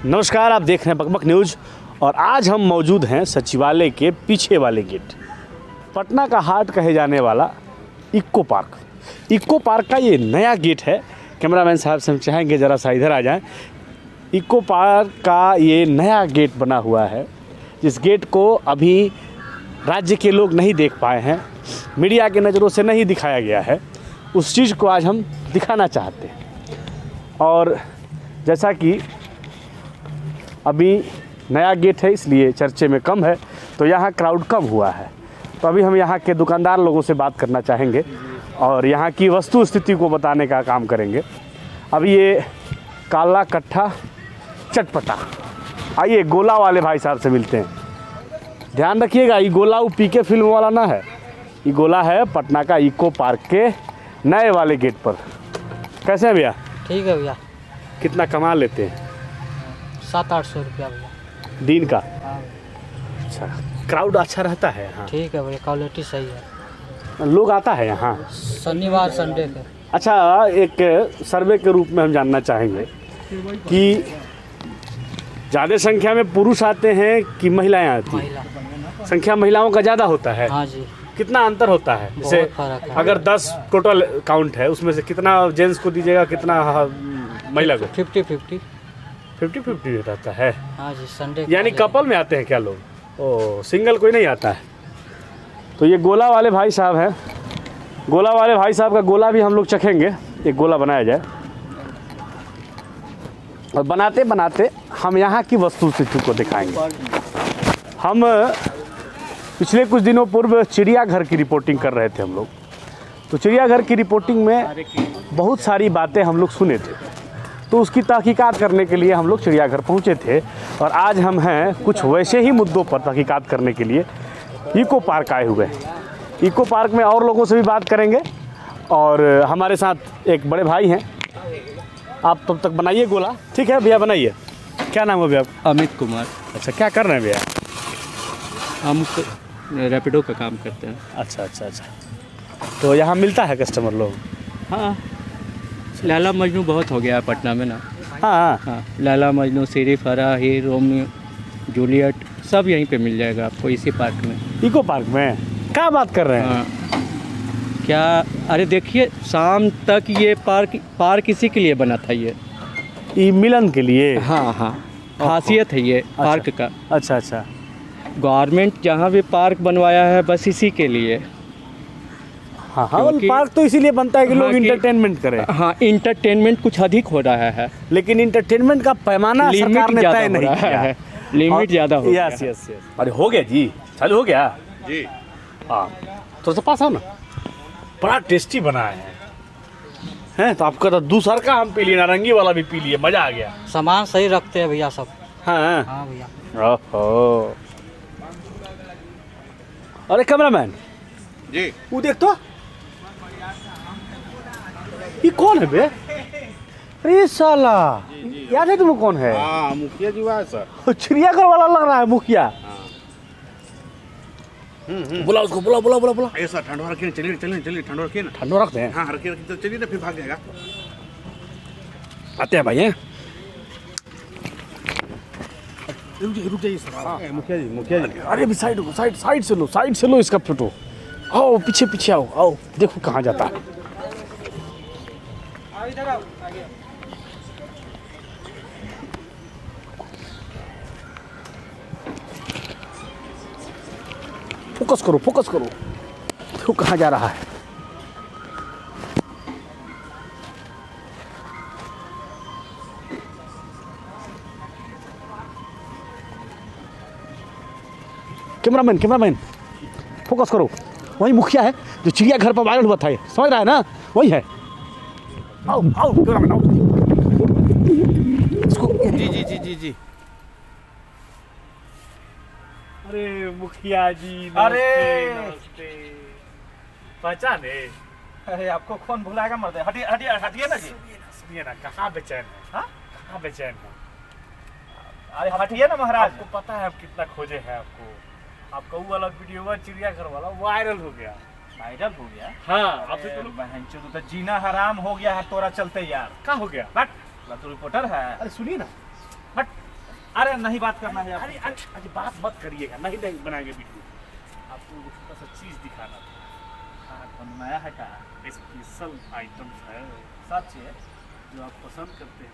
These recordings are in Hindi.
नमस्कार, आप देख रहे हैं बकबक न्यूज़ और आज हम मौजूद हैं सचिवालय के पीछे वाले गेट, पटना का हार्ट कहे जाने वाला इक्को पार्क। इक्को पार्क का ये नया गेट है। कैमरामैन साहब से हम चाहेंगे ज़रा सा इधर आ जाएं। इक्को पार्क का ये नया गेट बना हुआ है, जिस गेट को अभी राज्य के लोग नहीं देख पाए हैं, मीडिया की नज़रों से नहीं दिखाया गया है। उस चीज़ को आज हम दिखाना चाहते हैं। और जैसा कि अभी नया गेट है इसलिए चर्चे में कम है, तो यहाँ क्राउड कम हुआ है। तो अभी हम यहाँ के दुकानदार लोगों से बात करना चाहेंगे और यहाँ की वस्तु स्थिति को बताने का काम करेंगे। अभी ये काला कट्ठा चटपटा, आइए गोला वाले भाई साहब से मिलते हैं। ध्यान रखिएगा, ये गोला वो पीके फिल्म वाला ना है, ये गोला है पटना का इको पार्क के नए वाले गेट पर। कैसे हैं भैया? ठीक है भैया। कितना कमा लेते हैं? 700-800 रुपया भैया दिन का। हाँ। अच्छा, क्राउड अच्छा रहता है यहाँ? ठीक है भैया, क्वालिटी सही है। लोग आता है यहाँ शनिवार संडे के। अच्छा, एक सर्वे के रूप में हम जानना चाहेंगे कि ज़्यादा संख्या में पुरुष आते हैं कि महिलाएं आती हैं? महिला संख्या महिलाओं का ज़्यादा होता है। हाँ जी, कितना अंतर होता है? जैसे बहुत फर्क है। अगर 10 टोटल काउंट है, उसमें से कितना जेंट्स को दीजिएगा, कितना महिला को? 50-50। 50-50 रहता है। हाँ जी, संडे यानी कपल में आते हैं क्या लोग? ओ, सिंगल कोई नहीं आता है। तो ये गोला वाले भाई साहब हैं। गोला वाले भाई साहब का गोला भी हम लोग चखेंगे। एक गोला बनाया जाए और बनाते बनाते हम यहाँ की वस्तु स्थिति को दिखाएंगे। हम पिछले कुछ दिनों पूर्व चिड़ियाघर की रिपोर्टिंग कर रहे थे हम लोग। तो चिड़ियाघर की रिपोर्टिंग में बहुत सारी बातें हम लोग सुने थे, तो उसकी तहकीकात करने के लिए हम लोग चिड़ियाघर पहुंचे थे। और आज हम हैं कुछ वैसे ही मुद्दों पर तहकीकात करने के लिए इको पार्क आए हुए हैं। इको पार्क में और लोगों से भी बात करेंगे और हमारे साथ एक बड़े भाई हैं। आप तब तक बनाइए गोला। ठीक है भैया, बनाइए। क्या नाम है भैया? अमित कुमार। अच्छा, क्या कर रहे हैं भैया? हम रैपिडो का काम करते हैं। अच्छा अच्छा अच्छा, तो यहाँ मिलता है कस्टमर लोग? हाँ, लैला मजनू बहुत हो गया है पटना में ना। हाँ हाँ, लैला मजनू, सीरी फरा, हीर, रोमियो, जूलियट सब यहीं पे मिल जाएगा आपको इसी पार्क में। इको पार्क में? क्या बात कर रहे हैं? हाँ, क्या? अरे देखिए, शाम तक ये पार्क इसी के लिए बना था ये मिलन के लिए? हाँ हाँ, खासियत है ये पार्क का। अच्छा अच्छा, गवर्नमेंट जहाँ भी पार्क बनवाया है बस इसी के लिए। हाँ हाँ, क्योंकि पार्क तो इसीलिए बनता है कि हाँ, लोग कि इंटरटेनमेंट करें। हाँ, इंटरटेनमेंट कुछ अधिक हो रहा है, लेकिन इंटरटेनमेंट का पैमाना सरकार ने तय नहीं किया है। लिमिट ज़्यादा हो गया। Yes yes yes. अरे हो गया जी, चालू हो गया जी। हाँ, थोड़ा सा पास आओ ना। बड़ा टेस्टी बना है तो आपका तो दूसरा का हम पी लिए, नारंगी वाला भी पी लिए, मजा आ गया। सामान सही रखते हैं भैया सब। हाँ हाँ भैया। ओहो, अरे कैमरामैन जी, वो देख तो, ये कौन है बे? अरे साला, याद है तुमको कौन है? हाँ मुखिया जी हुआ सर। चिड़ियाघर वाला लग रहा है मुखिया। बुला उसको, बुला बुला बुला बुला। ऐसा ठंडा रखिए, चलिए चलिए चलिए, ठंडा रखिए ना। ठंडो रखते हैं। हाँ रखिए रखिए, तो चलिए ना, फिर भाग जाएगा। आते हैं भाई हैं। रुक जाइए सर। मुखिया जी। अरे अभी साइड हो, साइड से लो इसका फोटो। आओ पीछे पीछे आओ, आओ देखो कहाँ जाता है। फोकस करो तो कहाँ जा रहा है? कैमरामैन फोकस करो। वही मुखिया है जो चिड़ियाघर पर वायरल हुआ था, समझ रहा है ना? वही है। आओ आओ कैमरामैन आओ। इसको जी। अरे मुखिया जी, अरे नमस्ते। पहचाने? अरे आपको कौन भुलाएगा मर्दे? हटिए हटिए हटिए ना जी। सुनिए ना, कहाँ बेचैन है? हाँ? कहाँ बेचैन है? अरे हटिए ना महाराज। आपको पता है आप कितना खोजे हैं आपको? आपका वो वाला वीडियो हुआ चिड़ियाघर वाला, वायरल हो गया। वायरल हो गया? हाँ, आप अरे बहनचोद, तो जीना हराम हो गया है तोरा चलते यार। क्या हो गया? बट तू रिपोर्टर है। अरे सुनिए ना, बट अरे नहीं बात करना है अरे अरे बात मत करिएगा, नहीं नहीं बनाएंगे वीडियो। आपको छोटा सा चीज दिखाना था। बनाया है क्या? स्पेशल आइटम है सच है। जो आप पसंद करते हैं।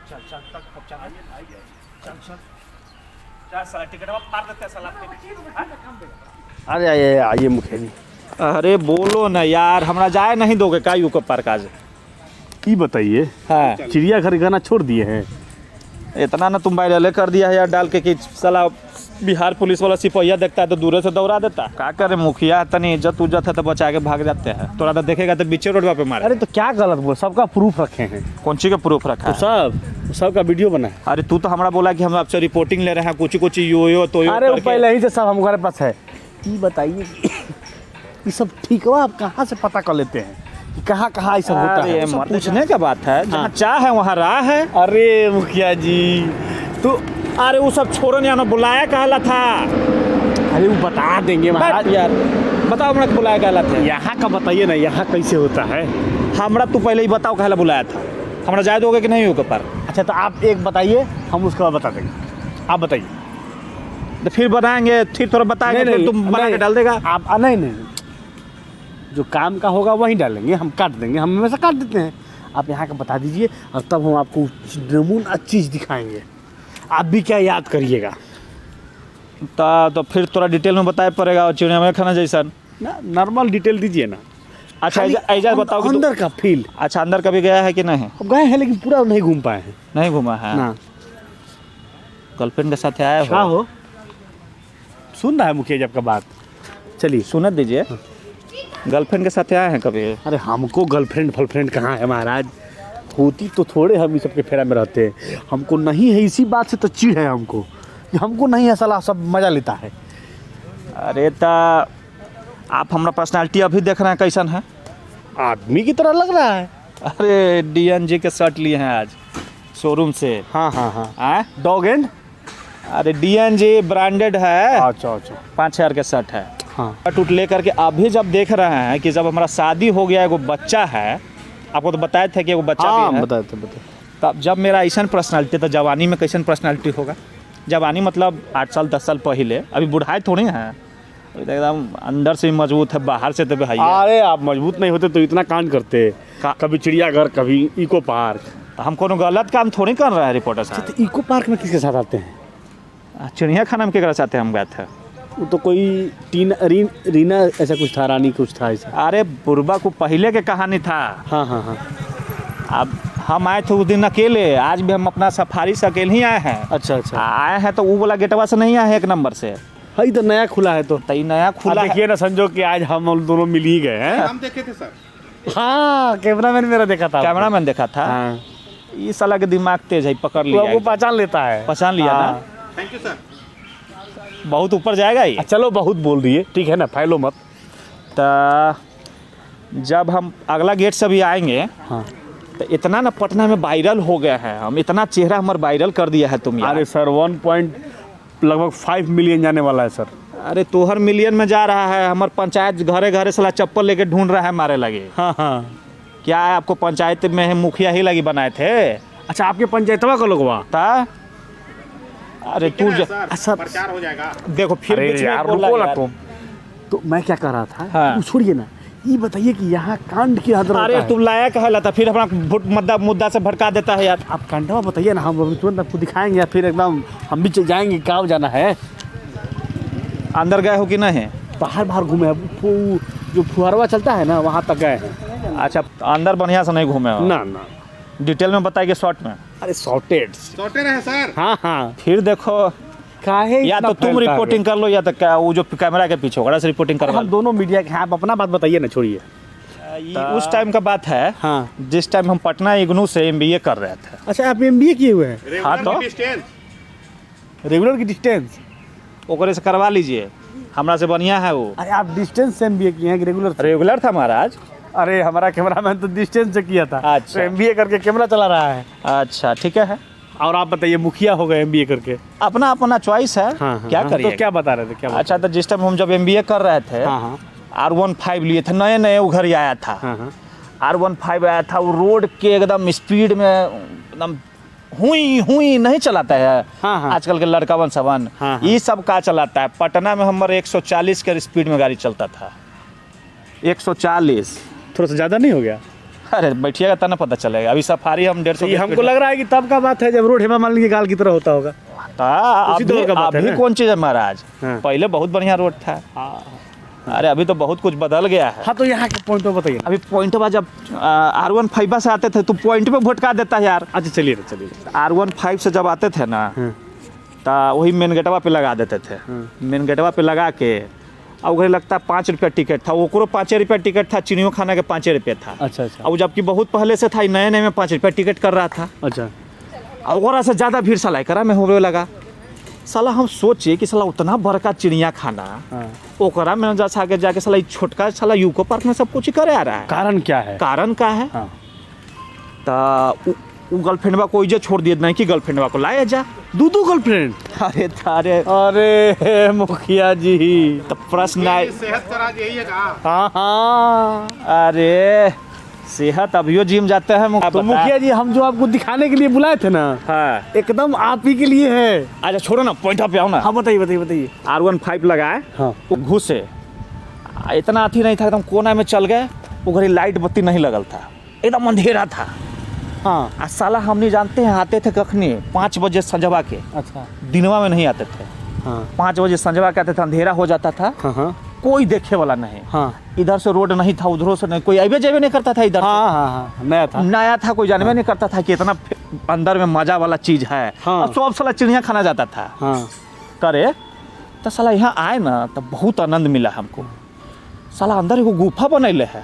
चल चल तक अब चल आइए चल चल क्या साला टिकट मार देते हैं साला अरे आइए आइए मुखिया जी। अरे बोलो ना यार, हमरा जाए नहीं दोगे का यूको पार्क आज? ये बताइए, हाँ चिड़ियाघर गाना छोड़ दिए हैं? इतना ना तुम वायरल कर दिया है यार डाल के कि साला बिहार पुलिस वाला सिपहिया देखता है तो दूर से दौड़ा देता। क्या करे मुखिया, तनी इज्जत उज्जत है तो बचा के भाग जाते हैं। थोड़ा तो देखेगा तो बीचे रोड पे मारे। अरे तो क्या गलत बोल, सबका प्रूफ रखे हैं। कौन सी का प्रूफ रखा तो है? सबका वीडियो बना है। अरे तू तो हमारा बोला कि हम आपसे रिपोर्टिंग ले रहे हैं, कुछ यो तो अरे वो पहले ही से सब हमारे पास है। ये बताइए ये सब ठीक हुआ, आप कहाँ से पता कर लेते हैं कि कहाँ कहाँ ये सब होता है? अरे मत पूछने का बात है, जहाँ चाह है वहाँ राह है। अरे मुखिया जी तू अरे वो सब छोड़ो नहीं, हमें बुलाया कहला था। अरे वो बता देंगे महाराज। यार बताओ हमरा बुलाया कहला था। यहाँ का बताइए ना, यहाँ कैसे होता है? हमरा तू पहले ही बताओ कहला बुलाया था। हमरा जायद होगा कि नहीं होगा पर? अच्छा तो आप एक बताइए, हम उसके बाद बता देंगे। आप बताइए। तो फिर बनाएंगे, फिर थोड़ा बताएंगे, फिर तुम बना के डाल देगा। आप नहीं, जो काम का होगा वही डालेंगे, हम काट देंगे, हम हमेशा काट देते हैं। आप यहाँ का बता दीजिए और तब हम आपको नमूना चीज़ दिखाएंगे। आप भी क्या याद करिएगा तो फिर थोड़ा डिटेल में बताए पड़ेगा। और चिड़िया में खाना जैसा ना, नॉर्मल डिटेल दीजिए ना। अच्छा ऐसा बताओ कि अंदर का फील। अच्छा अंदर कभी गया है कि नहीं? अब गए हैं लेकिन पूरा नहीं घूम पाए हैं नहीं घूमा है ना। गर्लफ्रेंड के साथ आया क्या हो? हो सुन रहा है मुखिया जी आपका बात? चलिए सुनत दीजिए। गर्लफ्रेंड के साथ आए हैं कभी? अरे हमको गर्लफ्रेंड फलफ्रेंड कहाँ है महाराज, होती तो थोड़े हम इस सबके फेरा में रहते हैं। हमको नहीं है, इसी बात से तो चिढ़ है हमको कि हमको नहीं है, साला सब मजा लेता है। अरे ता आप हमारा पर्सनालिटी अभी देख रहे हैं कैसन है? आदमी की तरह लग रहा है। अरे DNG के शर्ट लिए हैं आज शोरूम से। हाँ हाँ हाँ, आए डॉग एंड। अरे DNG ब्रांडेड है, अच्छा अच्छा 5,000 के शर्ट है। हाँ टूट ले करके अभी जब देख रहे हैं कि जब हमारा शादी हो गया, एगो बच्चा है, आपको तो बताए थे कि एगो बच्चा हाँ भी है। बताए। तब जब मेरा ऐसा पर्सनालिटी, तो जवानी में कैसन पर्सनालिटी होगा? जवानी मतलब 8 साल 10 साल पहले, अभी बुढ़ाई थोड़ी है, अभी तो एकदम अंदर से भी मजबूत है, बाहर से तो भाई। अरे आप मजबूत नहीं होते तो इतना कांड करते, कभी चिड़ियाघर कभी इको पार्क। हम कोनो गलत काम थोड़ी कर रहे हैं रिपोर्टर साहब। तो इको पार्क में किसके साथ आते हैं? चिड़िया खाना में क्या चाहते हैं हम गए थे? वो तो कोई रीना ऐसा कुछ था, रानी कुछ था ऐसा। अरे बुरबा को पहले के कहानी था। हाँ हाँ हाँ। अब हम आए थे उस दिन अकेले, आज भी हम अपना सफारी से अकेले ही आए हैं। अच्छा अच्छा। आए हैं तो वो वाला गेटवा से नहीं आए हैं 1 नंबर से। हाँ तो नया खुला है तो तई नया खुला है। देखिए ना संजोग कि आज हम दोनों मिल ही गए हैं। हम देखे थे सर। हाँ कैमरामैन मेरा देखा था। कैमरामैन देखा था। हाँ। ये साला के दिमाग तेज है, पकड़ लिया वो पहचान लेता है। पहचान लिया ना। Thank you sir. बहुत ऊपर जाएगा ये। चलो बहुत बोल दिए, ठीक है ना, फैलो मत। तो जब हम अगला गेट से भी आएंगे, हाँ। तो इतना ना पटना में वायरल हो गया है, हम इतना चेहरा हमारा वायरल कर दिया है तुम यार। अरे सर लगभग 5 मिलियन जाने वाला है सर। अरे तोहर मिलियन में जा रहा है, हमार पंचायत घरे घरे साला चप्पल लेके ढूंढ रहा है मारे लगे। हाँ हाँ। क्या है, आपको पंचायत में मुखिया ही लगी बनाए थे? अच्छा आपके पंचायतवा का लोगवा था? अरे तू सर प्रचार हो जाएगा। देखो फिर अरे बीच में यार बोला रुको ना यार। तुम। तो मैं क्या कर रहा था, हाँ। वो छोड़िए ना, ये बताइए कि यहाँ कांड की हद अरे तू लाया कहला था, फिर अपना मुद्दा से भड़का देता है यार। आप कांडवा बताइए ना, हम अभी तुरंत आपको दिखाएंगे या फिर एकदम हम भी चल जाएंगे। कहाँ जाना है? अंदर गए हो कि नहीं? बाहर घूमे हैं, जो फुहारवा चलता है ना वहाँ तक गए हैं। अच्छा अंदर बढ़िया से नहीं घूमे हो? ना ना। डिटेल में बताइए शॉर्ट में। अरे सॉर्टेड। सॉर्टेड है सर। हाँ हाँ। फिर देखो, काहे या इतना तो तुम फैलता है? रिपोर्टिंग कर लो या तो वो जो कैमरा के पीछे होगा से रिपोर्टिंग करवा हम दोनों मीडिया के हैं, आप अपना बात बताइए ना, छोड़िए। ये उस टाइम का बात है। हाँ। जिस टाइम हम पटना इग्नू से MBA कर रहे थे। अच्छा आप MBA किए हुए हैं? हाँ तो रेगुलर की डिस्टेंस? ओकरे से करवा लीजिए, हमरा से बढ़िया है वो। अरे आप डिस्टेंस से MBA किए हैं कि रेगुलर? रेगुलर था महाराज। अरे हमारा कैमरामैन तो डिस्टेंस से किया था। अच्छा। तो MBA करके कैमरा चला रहा है। अच्छा ठीक है। और आप बताइए, मुखिया हो गए MBA करके? अपना अपना चॉइस है। क्या करिए? तो क्या बता रहे थे, क्या अच्छा तो जिस टाइम हम जब MBA कर रहे थे, हाँ हाँ R15 लिए थे, नए वो घर आया था। हाँ हाँ। R15 आया था, वो रोड के एकदम स्पीड में एकदम हुई हुई नहीं चलाता है। हाँ, हाँ। आजकल के लड़का बन सबन हाँ, हाँ। ये सब का चलाता है। पटना में हमारे 140 के स्पीड में गाड़ी चलता था, 140। थोड़ा सा ज़्यादा नहीं हो गया? अरे बैठिएगा तब ना पता चलेगा। अभी सफारी हम 150 ये हमको लग रहा है कि तब का बात है जब रोड हेमा मालिनी की गाल की तरह होता होगा। उसी दौर का बात है अभी ना? कौन चीज है महाराज, हाँ। पहले बहुत बढ़िया रोड था। अरे अभी तो बहुत कुछ बदल गया है। हाँ, तो यहाँ के पॉइंट पर बताइए। अभी पॉइंट पर जब R15 से आते थे तो पॉइंट पे भटका देता है यार। अच्छा, चलिए चलिए। R15 से जब आते थे ना तो वही मेन गेटवा पे लगा देते थे। मेन गेटवा पे लगा के अब घरे लगता 5 रुपया टिकट था, ओकरो 5 रुपया टिकट था, चिनियो खाना के 5 रुपया था। अच्छा अच्छा अब जबकि बहुत पहले से था, नए नए में 5 रुपया टिकट कर रहा था। अच्छा। और ओकरा से ज़्यादा भीड़ साला एकरा में होवे लगा। साला हम सोचे कि साला उतना बड़का चिड़िया खाना ओकरा में जैसा आगे जाके साला छोटका साला यूको पार्क में सब कुछ ही करे आ रहा है। कारण क्या है? कारण का है हाँ। तो गर्लफ्रेंडवा को इजे छोड़ दिए नहीं कि गर्लफ्रेंडवा को लाए जा। दो गर्लफ्रेंड? अरे थारे अरे मुखिया जी, तो प्रश्न आए। सेहत का राज यही है का? हाँ हाँ। अरे सेहत अभियो जिम जाते हैं तो मुखिया जी, हम जो आपको दिखाने के लिए बुलाए थे ना, हाँ एकदम आप ही के लिए है। अच्छा छोड़ो ना, पॉइंट पे आओ ना। हाँ, बताइए बताइए बताइए। R15 लगाए, हाँ। वो घुसे, इतना अथी नहीं था, एकदम कोना में चल गए। वो घड़ी लाइट बत्ती नहीं लगल था, एकदम अंधेरा था। हाँ। आ साला हम नहीं जानते हैं आते थे कखनी 5 बजे संजवा के, अच्छा। दिनवा में नहीं आते थे। हाँ 5 बजे संजवा के आते थे, अंधेरा हो जाता था, हाँ हाँ कोई देखे वाला नहीं। हाँ इधर से रोड नहीं था, उधरों से नहीं, कोई अबे जेबे नहीं करता था इधर से। हाँ हाँ, नया था। नया था, कोई जानवे नहीं करता था कि इतना अंदर में मजा वाला चीज है। हाँ। अब सब साला चिड़िया खाना जाता था हाँ करे। तो साला यहाँ आए ना तो बहुत आनंद मिला हमको। साला अंदर एगो गुफा बनैले है,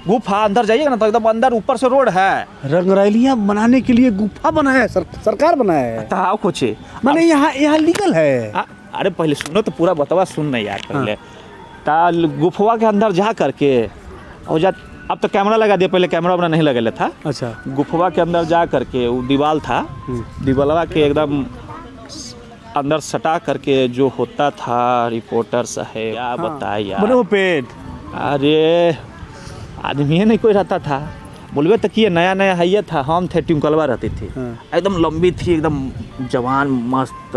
गुफा अंदर जाइएगा ना तो एकदम अंदर ऊपर से रोड है। रंगरैलियाँ बनाने के लिए गुफा बनाया है, सरकार बनाया है। तो कुछ मैंने यहाँ लीगल है। अरे पहले सुनो तो, पूरा बतवा सुन नहीं यार पहले। ता गुफवा के अंदर जा करके और जा, अब तो कैमरा लगा दिया, पहले कैमरा वैमरा नहीं लगेला था। अच्छा। गुफवा के अंदर जा करके वो दीवाल था, दीवालवा के एकदम अंदर सटा करके जो होता था रिपोर्टर साहब, क्या बताए यार। बोले वो पेट। अरे आदमी नहीं कोई रहता था, बोलबे तो किए नया नया है था। हम थे ट्विंकलवा रहती थी, एकदम लंबी थी, एकदम जवान मस्त,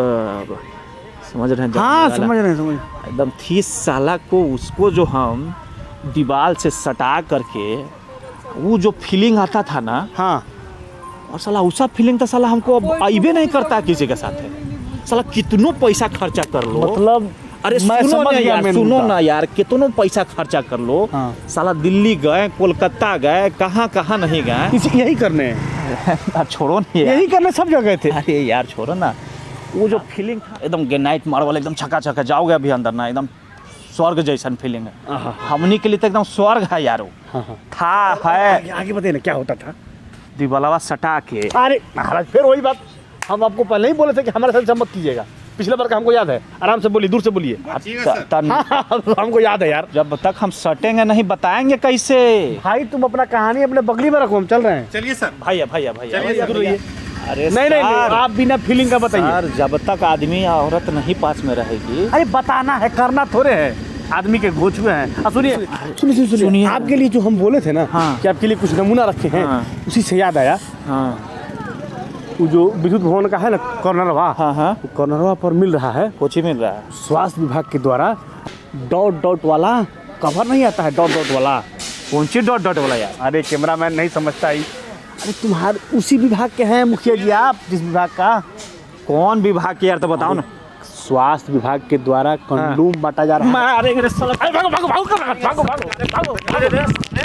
समझ रहे हैं? हाँ समझ रहे हैं, एकदम थी साला को। उसको जो हम दीवार से सटा करके वो जो फीलिंग आता था ना, हाँ। और साला उसा फीलिंग तो साला हमको अब आइबे नहीं करता किसी के साथ है। साला कितनों पैसा खर्चा कर लो, मतलब अरे मैं सुनो समझ ना गया यार, मेनू सुनो का। ना यार, कितनों पैसा खर्चा कर लो। हाँ। साला दिल्ली गए, कोलकाता गए, कहाँ कहाँ नहीं गए। यही करने हैं, अब छोड़ो नहीं यार। यही करने सब जगह थे। अरे यार छोड़ो ना, वो जो फीलिंग था एकदम ग्रेनाइट मार्बल, एकदम छका छका जाओगे अभी अंदर ना, एकदम स्वर्ग जैसन फीलिंग है। हमनी के लिए तो एकदम स्वर्ग है यार वो। हाँ हाँ। था है आगे बताइए ना क्या होता था। दीवालवा सटा के। अरे महाराज, फिर वही बात, हम आपको पहले ही बोले थे कि हमारे साथ मत कीजिएगा। पिछले बार का हमको याद है, आराम से बोलिए, दूर से बोलिए। हमको याद है यार। जब तक हम सटेंगे नहीं बताएंगे कैसे। भाई तुम अपना कहानी अपने बगली में रखो, हम चल रहे हैं। चलिए सर। भैया भैया भैया चलिए, दूर रहिए। अरे नहीं नहीं, सर, आप बिना फीलिंग का बताइए। सर जब तक आदमी या औरत नहीं पास में रहेगी। अरे बताना है, करना थोड़े है, आदमी के घोंचुए हैं। अब सुनिए सुनिए सुनिए, आपके लिए जो हम बोले थे ना, हाँ। कि आपके लिए कुछ नमूना रखे हैं, हाँ। उसी से याद आया। हाँ वो जो विद्युत भवन का है ना कॉर्नरवा, हाँ हाँ, वो कॉर्नरवा पर मिल रहा है, कोची मिल रहा है। स्वास्थ्य विभाग के द्वारा डॉट डॉट वाला कवर नहीं आता है, डॉट डॉट वाला। कौन सी डॉट डॉट वाला यार? अरे कैमरामैन नहीं समझता ही। अरे तुम्हारे उसी विभाग के हैं मुखिया जी आप, जिस विभाग का। कौन विभाग के यार, तो बताओ ना। स्वास्थ्य विभाग के द्वारा कंडोम बांटा जा रहा है। मारेंगे रे साला। भागो भागो भागो भागो भागो भागो।